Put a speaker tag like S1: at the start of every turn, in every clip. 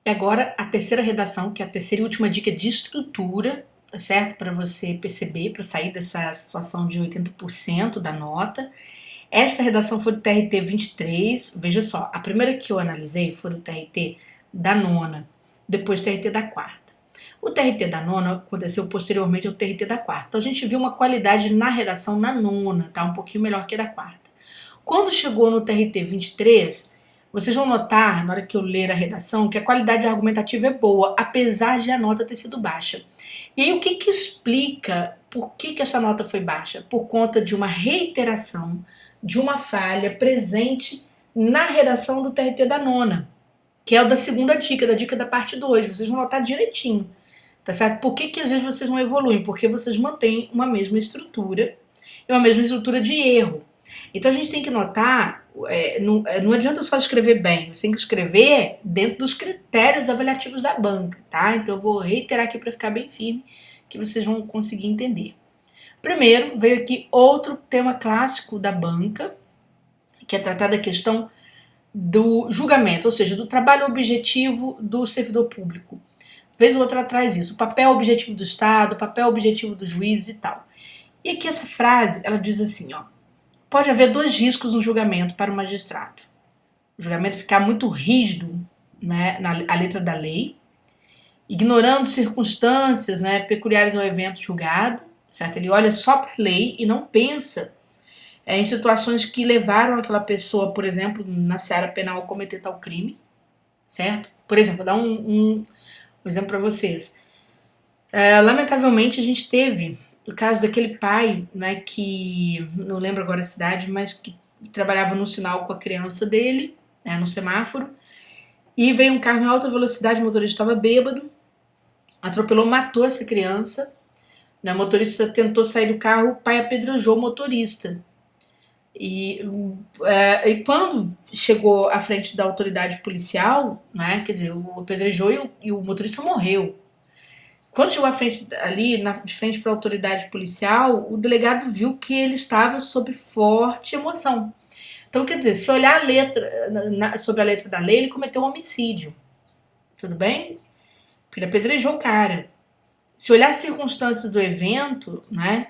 S1: E agora a terceira redação, que é a terceira e última dica de estrutura, tá certo? Para você perceber, para sair dessa situação de 80% da nota. Esta redação foi do TRT 23. Veja só, a primeira que eu analisei foi do TRT da nona, depois TRT da quarta. O TRT da nona aconteceu posteriormente ao TRT da quarta. Então a gente viu uma qualidade na redação na nona, tá? Um pouquinho melhor que a da quarta. Quando chegou no TRT 23, vocês vão notar, na hora que eu ler a redação, que a qualidade argumentativa é boa, apesar de a nota ter sido baixa. E aí o que explica por que essa nota foi baixa? Por conta de uma reiteração, de uma falha presente na redação do TRT da nona, que é o da segunda dica, da dica da parte 2. Vocês vão notar direitinho, tá certo? Por que às vezes vocês não evoluem? Porque vocês mantêm uma mesma estrutura e uma mesma estrutura de erro. Então a gente tem que notar, não adianta só escrever bem, você tem que escrever dentro dos critérios avaliativos da banca, tá? Então eu vou reiterar aqui para ficar bem firme, que vocês vão conseguir entender. Primeiro, veio aqui outro tema clássico da banca, que é tratar da questão do julgamento, ou seja, do trabalho objetivo do servidor público. Vez ou outra traz isso, o papel objetivo do Estado, o papel objetivo dos juízes e tal. E aqui essa frase, ela diz assim, ó: pode haver dois riscos no julgamento para o magistrado. O julgamento ficar muito rígido, né, na letra da lei, ignorando circunstâncias, né, peculiares ao evento julgado, certo? Ele olha só para a lei e não pensa em situações que levaram aquela pessoa, por exemplo, na seara penal a cometer tal crime, certo? Por exemplo, vou dar um exemplo para vocês. Lamentavelmente, a gente teve o caso daquele pai, né, que não lembro agora a cidade, mas que trabalhava no sinal com a criança dele, né, no semáforo, e veio um carro em alta velocidade, o motorista estava bêbado, atropelou, matou essa criança, né, o motorista tentou sair do carro, o pai apedrejou o motorista. E quando chegou à frente da autoridade policial, né, quer dizer, o apedrejou e o motorista morreu. Quando chegou à frente, ali, de frente para a autoridade policial, o delegado viu que ele estava sob forte emoção. Então, quer dizer, se olhar a letra, sobre a letra da lei, ele cometeu um homicídio. Tudo bem? Porque ele apedrejou o cara. Se olhar as circunstâncias do evento, né?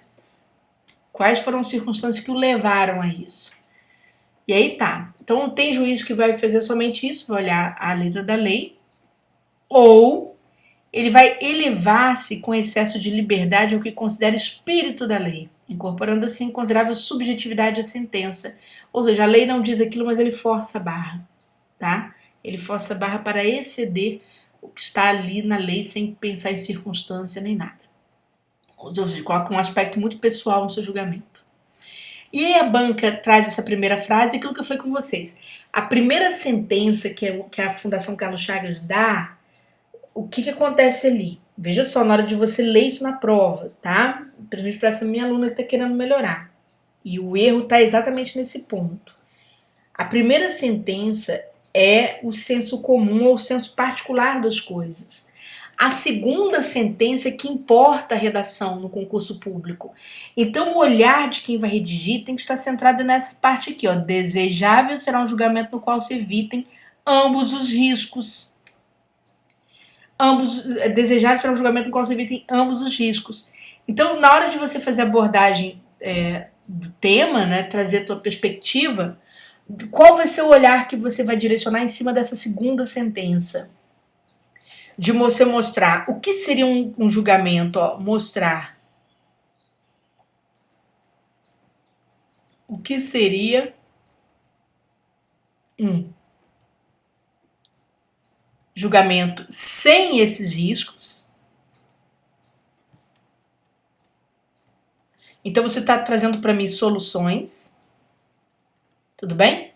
S1: Quais foram as circunstâncias que o levaram a isso? E aí tá. Então, tem juiz que vai fazer somente isso, vai olhar a letra da lei, ou ele vai elevar-se com excesso de liberdade ao que considera espírito da lei, incorporando assim considerável subjetividade à sentença. Ou seja, a lei não diz aquilo, mas ele força a barra, tá? Ele força a barra para exceder o que está ali na lei sem pensar em circunstância nem nada. Ou seja, coloca um aspecto muito pessoal no seu julgamento. E aí a banca traz essa primeira frase, aquilo que eu falei com vocês. A primeira sentença que a Fundação Carlos Chagas dá, o que acontece ali? Veja só, na hora de você ler isso na prova, tá? Principalmente para essa minha aluna que está querendo melhorar. E o erro está exatamente nesse ponto. A primeira sentença é o senso comum ou o senso particular das coisas. A segunda sentença é que importa a redação no concurso público. Então, o olhar de quem vai redigir tem que estar centrado nessa parte aqui, ó. Desejável será um julgamento no qual se evitem ambos os riscos. Desejável será um julgamento no qual se evitem ambos os riscos. Então, na hora de você fazer a abordagem do tema, né, trazer a tua perspectiva, qual vai ser o olhar que você vai direcionar em cima dessa segunda sentença? De você mostrar o que seria um julgamento, ó, mostrar o que seria um julgamento sem esses riscos. Então você está trazendo para mim soluções, tudo bem?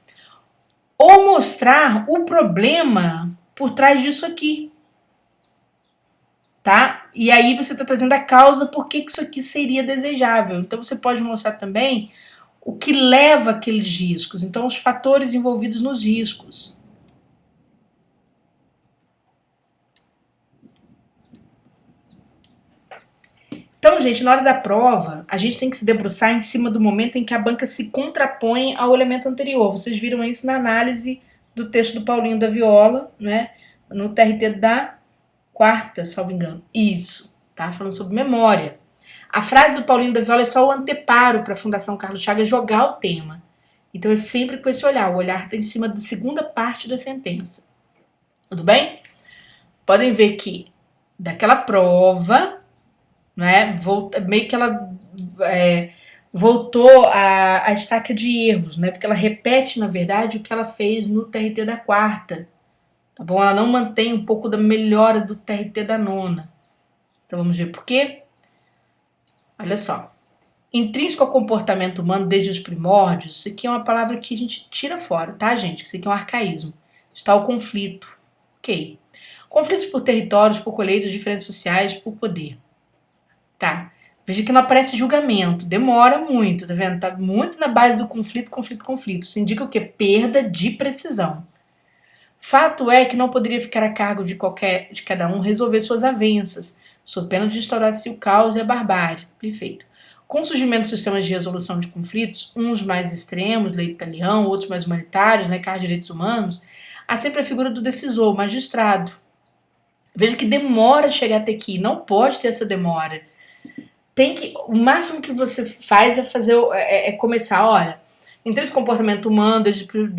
S1: Ou mostrar o problema por trás disso aqui. Tá? E aí você está trazendo a causa por que isso aqui seria desejável. Então você pode mostrar também o que leva aqueles riscos. Então os fatores envolvidos nos riscos. Então, gente, na hora da prova, a gente tem que se debruçar em cima do momento em que a banca se contrapõe ao elemento anterior. Vocês viram isso na análise do texto do Paulinho da Viola, né? no TRT da quarta, salvo engano. Isso, tá? Falando sobre memória. A frase do Paulinho da Viola é só o anteparo para a Fundação Carlos Chagas jogar o tema. Então é sempre com esse olhar. O olhar está em cima da segunda parte da sentença. Tudo bem? Podem ver que daquela prova, né, meio que ela voltou a estaca de erros, né? Porque ela repete, na verdade, o que ela fez no TRT da quarta. Tá bom? Ela não mantém um pouco da melhora do TRT da nona. Então vamos ver por quê? Olha só. Intrínseco ao comportamento humano desde os primórdios, isso aqui é uma palavra que a gente tira fora, tá, gente? Isso aqui é um arcaísmo. Está o conflito. Ok. Conflitos por territórios, por colheitas, diferenças sociais, por poder. Tá. Veja que não aparece julgamento. Demora muito, tá vendo? Tá muito na base do conflito, conflito, conflito. Isso indica o quê? Perda de precisão. Fato é que não poderia ficar a cargo de cada um resolver suas avanças, sob pena de instaurar-se o caos e a barbárie. Perfeito. Com o surgimento dos sistemas de resolução de conflitos, uns mais extremos, lei do talião, outros mais humanitários, né, Carta de Direitos Humanos, há sempre a figura do decisor, o magistrado. Veja que demora a chegar até aqui, não pode ter essa demora. O máximo que você faz é começar, olha, intrínseco ao comportamento humano, intrínseco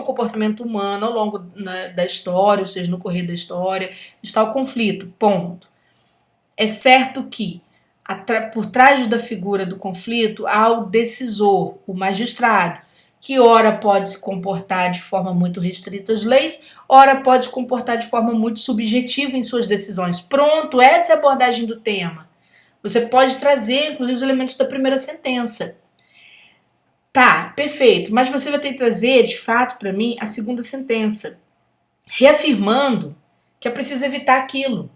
S1: ao comportamento humano ao longo, né, da história, ou seja, no correr da história, está o conflito, ponto. É certo que por trás da figura do conflito há o decisor, o magistrado, que ora pode se comportar de forma muito restrita às leis, ora pode se comportar de forma muito subjetiva em suas decisões. Pronto, essa é a abordagem do tema. Você pode trazer, inclusive, os elementos da primeira sentença. Tá, perfeito, mas você vai ter que trazer, de fato, para mim, a segunda sentença, reafirmando que é preciso evitar aquilo.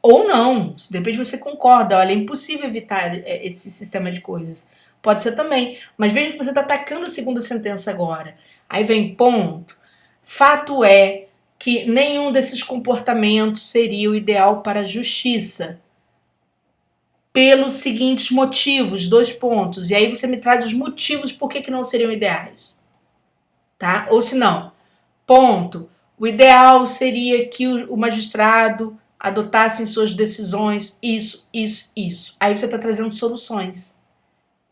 S1: Ou não, de repente você concorda, olha, é impossível evitar esse sistema de coisas. Pode ser também, mas veja que você está atacando a segunda sentença agora. Aí vem ponto. Fato é que nenhum desses comportamentos seria o ideal para a justiça. Pelos seguintes motivos, 2 pontos. E aí você me traz os motivos por que não seriam ideais. Tá? Ou se não, ponto. O ideal seria que o magistrado adotassem suas decisões, isso. Aí você está trazendo soluções.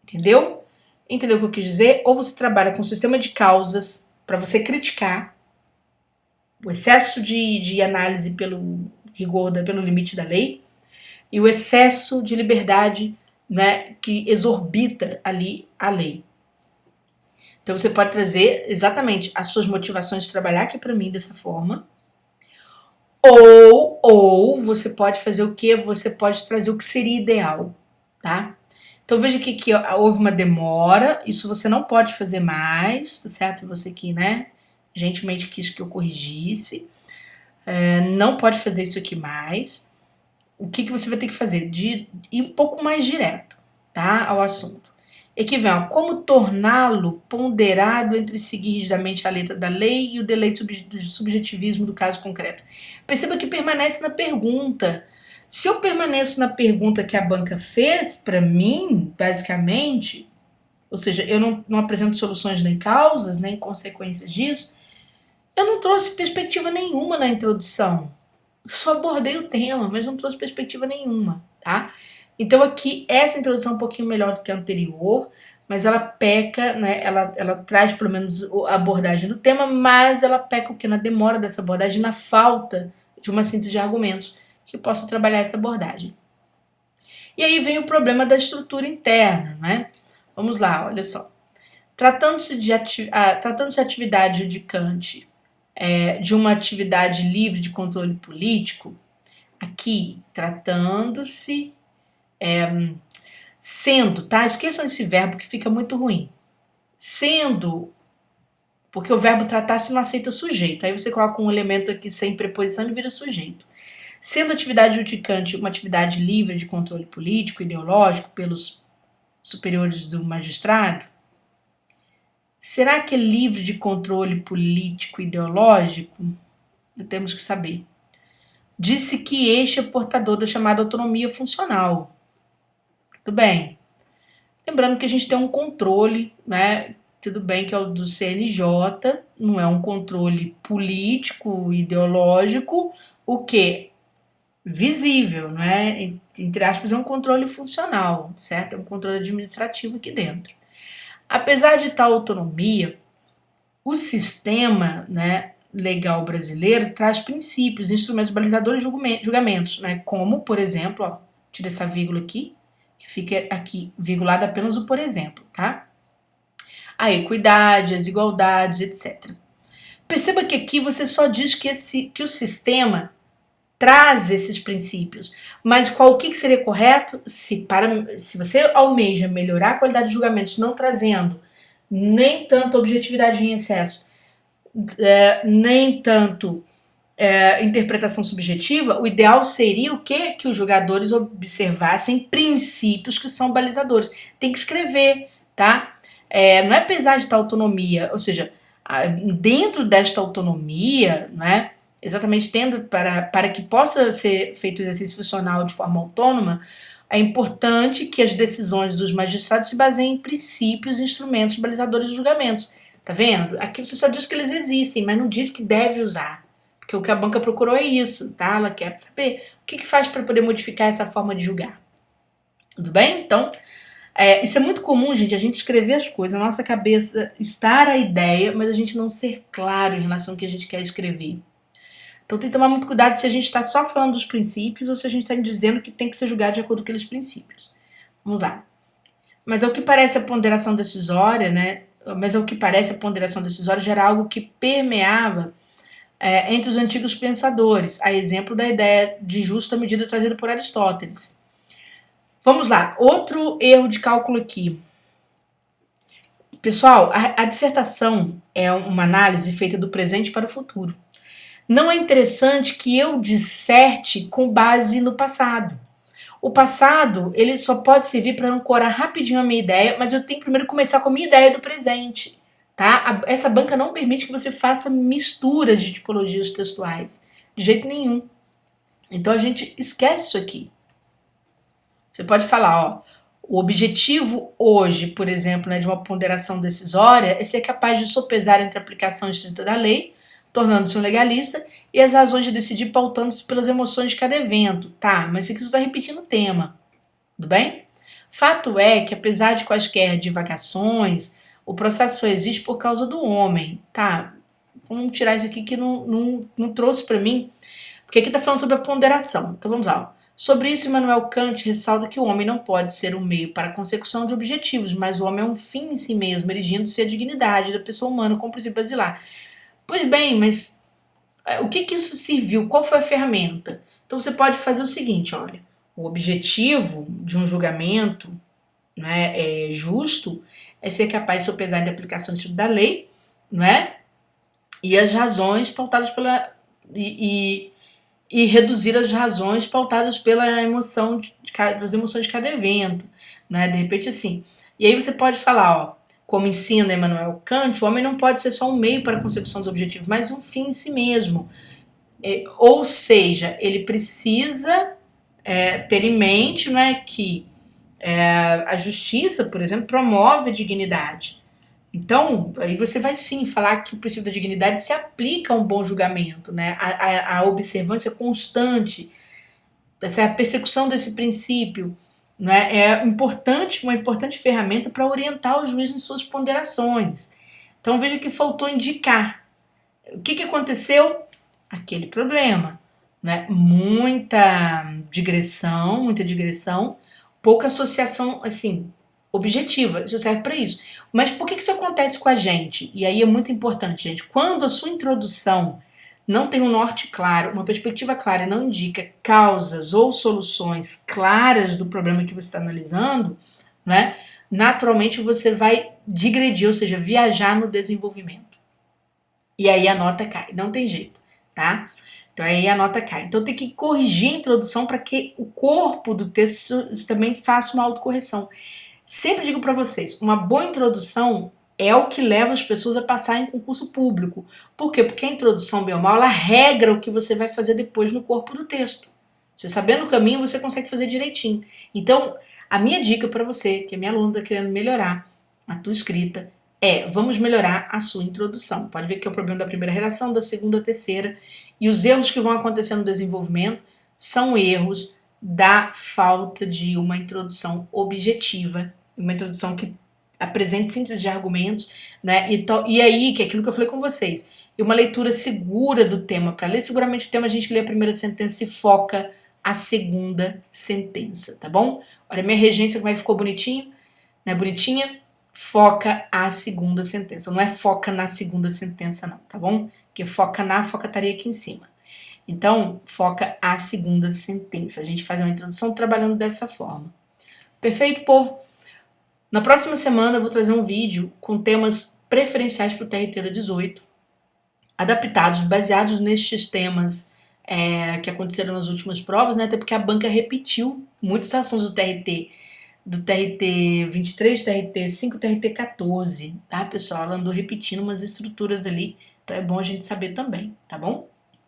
S1: Entendeu? Entendeu o que eu quis dizer? Ou você trabalha com um sistema de causas para você criticar o excesso de análise pelo rigor, pelo limite da lei, e o excesso de liberdade, né, que exorbita ali a lei. Então você pode trazer exatamente as suas motivações de trabalhar aqui para mim dessa forma. Ou você pode fazer o quê? Você pode trazer o que seria ideal, tá? Então veja que houve uma demora, isso você não pode fazer mais, tá certo? Você que, né, gentilmente quis que eu corrigisse, não pode fazer isso aqui mais. O que você vai ter que fazer? De ir um pouco mais direto, tá, ao assunto. E aqui vem, como torná-lo ponderado entre seguir rigidamente a letra da lei e o deleite do subjetivismo do caso concreto. Perceba que permanece na pergunta. Se eu permaneço na pergunta que a banca fez para mim, basicamente, ou seja, eu não apresento soluções nem causas, nem consequências disso, eu não trouxe perspectiva nenhuma na introdução. Eu só abordei o tema, mas não trouxe perspectiva nenhuma, tá? Então aqui, essa introdução é um pouquinho melhor do que a anterior, mas ela peca, né? Ela traz pelo menos a abordagem do tema, mas ela peca o que? Na demora dessa abordagem, na falta de uma síntese de argumentos que possa trabalhar essa abordagem. E aí vem o problema da estrutura interna, né? Vamos lá, olha só. Tratando-se de atividade judicante de uma atividade livre de controle político, aqui, tratando-se, sendo, tá? Esqueçam esse verbo que fica muito ruim. Sendo, porque o verbo tratar-se não aceita sujeito. Aí você coloca um elemento aqui sem preposição e vira sujeito. Sendo atividade judicante uma atividade livre de controle político, ideológico, pelos superiores do magistrado, será que é livre de controle político ideológico? Temos que saber. Disse que este é portador da chamada autonomia funcional. Tudo bem. Lembrando que a gente tem um controle, né, tudo bem que é o do CNJ, não é um controle político, ideológico, o que? Visível, não é? Entre aspas, é um controle funcional, certo? É um controle administrativo aqui dentro. Apesar de tal autonomia, o sistema, né, legal brasileiro traz princípios, instrumentos balizadores e julgamentos, né, como, por exemplo, ó, tira essa vírgula aqui, que fica aqui, virgulado apenas o por exemplo, tá? A equidade, as igualdades, etc. Perceba que aqui você só diz que o sistema traz esses princípios, mas o que seria correto se você almeja melhorar a qualidade de julgamentos não trazendo nem tanto objetividade em excesso, nem tanto interpretação subjetiva, o ideal seria o quê? Que os jogadores observassem princípios que são balizadores. Tem que escrever, tá? Não é pesar de tal autonomia, ou seja, dentro desta autonomia, né, exatamente tendo para que possa ser feito o exercício funcional de forma autônoma, é importante que as decisões dos magistrados se baseiem em princípios e instrumentos balizadores de julgamentos. Tá vendo? Aqui você só diz que eles existem, mas não diz que deve usar. Porque o que a banca procurou é isso, tá? Ela quer saber o que faz para poder modificar essa forma de julgar. Tudo bem? Então, isso é muito comum, gente, a gente escrever as coisas, na nossa cabeça estar a ideia, mas a gente não ser claro em relação ao que a gente quer escrever. Então tem que tomar muito cuidado se a gente está só falando dos princípios ou se a gente está dizendo que tem que ser julgado de acordo com aqueles princípios. Vamos lá. Mas ao que parece a ponderação decisória, né? Mas ao que parece a ponderação decisória já era algo que permeava entre os antigos pensadores, a exemplo da ideia de justa medida trazida por Aristóteles. Vamos lá, outro erro de cálculo aqui. Pessoal, a dissertação é uma análise feita do presente para o futuro. Não é interessante que eu disserte com base no passado. O passado, ele só pode servir para ancorar rapidinho a minha ideia, mas eu tenho que primeiro começar com a minha ideia do presente, tá? Essa banca não permite que você faça misturas de tipologias textuais, de jeito nenhum. Então a gente esquece isso aqui. Você pode falar, ó, o objetivo hoje, por exemplo, né, de uma ponderação decisória é ser capaz de sopesar entre a aplicação estrita da lei, tornando-se um legalista, e as razões de decidir pautando-se pelas emoções de cada evento. Tá, mas isso aqui está repetindo o tema. Tudo bem? Fato é que, apesar de quaisquer divagações, o processo só existe por causa do homem. Tá, vamos tirar isso aqui que não trouxe para mim, porque aqui está falando sobre a ponderação. Então vamos lá. Sobre isso, Immanuel Kant ressalta que o homem não pode ser um meio para a consecução de objetivos, mas o homem é um fim em si mesmo, erigindo-se a dignidade da pessoa humana como princípio basilar. Pois bem, mas o que isso serviu? Qual foi a ferramenta? Então você pode fazer o seguinte, olha, o objetivo de um julgamento, né, justo é ser capaz de sopesar a aplicação da lei, não é? E as razões pautadas pela e reduzir as razões pautadas pela emoção das emoções de cada evento, né? De repente assim. E aí você pode falar, ó, como ensina Immanuel Kant, o homem não pode ser só um meio para a consecução dos objetivos, mas um fim em si mesmo. Ou seja, ele precisa ter em mente, né, que a justiça, por exemplo, promove a dignidade. Então, aí você vai sim falar que o princípio da dignidade se aplica a um bom julgamento, né? A observância constante, a persecução desse princípio, né? É importante, uma importante ferramenta para orientar o juiz em suas ponderações. Então veja que faltou indicar. O que aconteceu? Aquele problema, né? Muita digressão, pouca associação, assim, objetiva, isso serve para isso. Mas por que isso acontece com a gente? E aí é muito importante, gente. Quando a sua introdução não tem um norte claro, uma perspectiva clara e não indica causas ou soluções claras do problema que você está analisando, né? Naturalmente você vai digredir, ou seja, viajar no desenvolvimento. E aí a nota cai, não tem jeito, tá? Então aí a nota cai. Então tem que corrigir a introdução para que o corpo do texto também faça uma autocorreção. Sempre digo para vocês, uma boa introdução é o que leva as pessoas a passar em concurso público. Por quê? Porque a introdução, bem ou mal, ela regra o que você vai fazer depois no corpo do texto. Você sabendo o caminho, você consegue fazer direitinho. Então, a minha dica para você, que é minha aluna está querendo melhorar a tua escrita, vamos melhorar a sua introdução. Pode ver que é o problema da primeira redação, da segunda, terceira, e os erros que vão acontecer no desenvolvimento são erros da falta de uma introdução objetiva, uma introdução que apresente síntese de argumentos, né? E aí, que é aquilo que eu falei com vocês, e uma leitura segura do tema. Para ler seguramente o tema, a gente lê a primeira sentença e foca a segunda sentença, tá bom? Olha a minha regência, como é que ficou bonitinho, né? Bonitinha. Foca a segunda sentença. Não é foca na segunda sentença, não, tá bom? Porque foca estaria aqui em cima. Então, foca a segunda sentença. A gente faz uma introdução trabalhando dessa forma. Perfeito, povo? Na próxima semana eu vou trazer um vídeo com temas preferenciais para o TRT da 18, adaptados, baseados nestes temas que aconteceram nas últimas provas, né? Até porque a banca repetiu muitos assuntos do TRT 23, TRT 5, TRT 14, tá, pessoal? Ela andou repetindo umas estruturas ali, então é bom a gente saber também, tá bom?